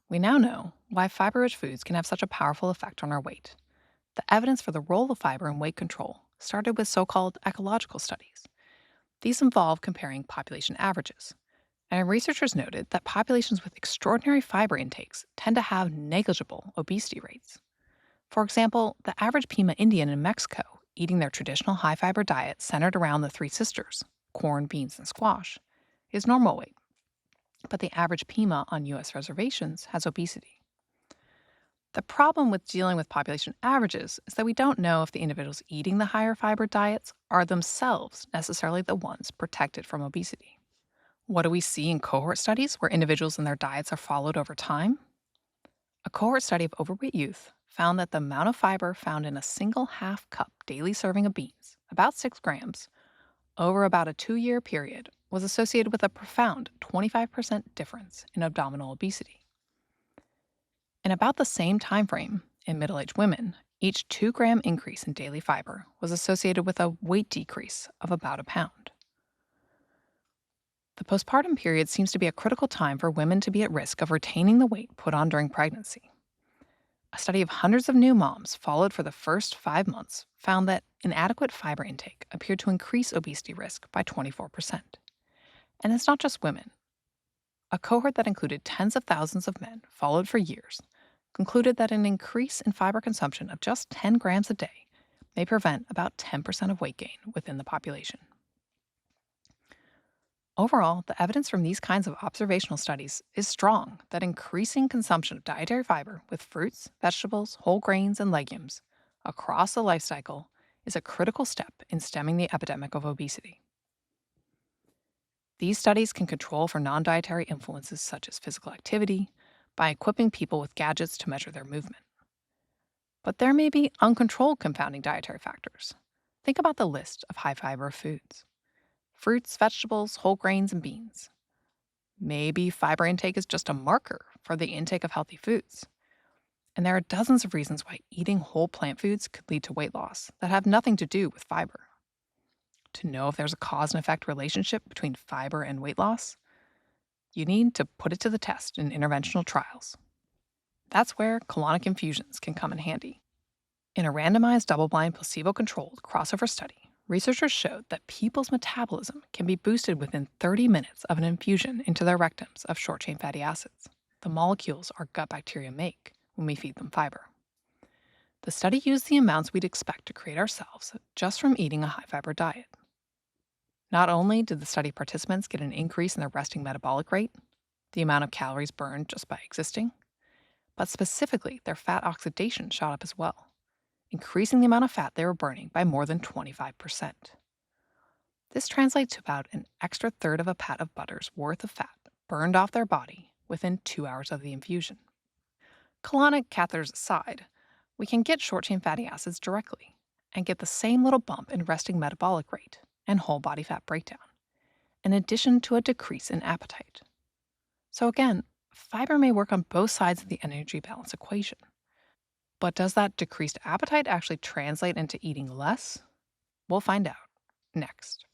We now know why fiber-rich foods can have such a powerful effect on our weight. The evidence for the role of fiber in weight control started with so-called ecological studies. These involve comparing population averages. And researchers noted that populations with extraordinary fiber intakes tend to have negligible obesity rates. For example, the average Pima Indian in Mexico, eating their traditional high fiber diet centered around the three sisters corn, beans, and squash, is normal weight. But the average Pima on U.S. reservations has obesity. The problem with dealing with population averages is that we don't know if the individuals eating the higher fiber diets are themselves necessarily the ones protected from obesity. What do we see in cohort studies where individuals and their diets are followed over time? A cohort study of overweight youth found that the amount of fiber found in a single half cup daily serving of beans, about 6 grams, over about a 2-year period was associated with a profound 25% difference in abdominal obesity. In about the same time frame, in middle-aged women, each 2-gram increase in daily fiber was associated with a weight decrease of about a pound. The postpartum period seems to be a critical time for women to be at risk of retaining the weight put on during pregnancy. A study of hundreds of new moms followed for the first 5 months found that inadequate fiber intake appeared to increase obesity risk by 24%. And it's not just women. A cohort that included tens of thousands of men followed for years concluded that an increase in fiber consumption of just 10 grams a day may prevent about 10% of weight gain within the population. Overall, the evidence from these kinds of observational studies is strong that increasing consumption of dietary fiber with fruits, vegetables, whole grains, and legumes across the life cycle is a critical step in stemming the epidemic of obesity. These studies can control for non-dietary influences such as physical activity by equipping people with gadgets to measure their movement. But there may be uncontrolled confounding dietary factors. Think about the list of high-fiber foods: fruits, vegetables, whole grains, and beans. Maybe fiber intake is just a marker for the intake of healthy foods. And there are dozens of reasons why eating whole plant foods could lead to weight loss that have nothing to do with fiber. To know if there's a cause and effect relationship between fiber and weight loss, you need to put it to the test in interventional trials. That's where colonic infusions can come in handy. In a randomized, double-blind, placebo-controlled crossover study, researchers showed that people's metabolism can be boosted within 30 minutes of an infusion into their rectums of short-chain fatty acids, the molecules our gut bacteria make when we feed them fiber. The study used the amounts we'd expect to create ourselves just from eating a high-fiber diet. Not only did the study participants get an increase in their resting metabolic rate, the amount of calories burned just by existing, but specifically their fat oxidation shot up as well, increasing the amount of fat they were burning by more than 25%. This translates to about an extra third of a pat of butter's worth of fat burned off their body within 2 hours of the infusion. Colonic catheters aside, we can get short-chain fatty acids directly and get the same little bump in resting metabolic rate and whole body fat breakdown, in addition to a decrease in appetite. So again, fiber may work on both sides of the energy balance equation. But does that decreased appetite actually translate into eating less? We'll find out next.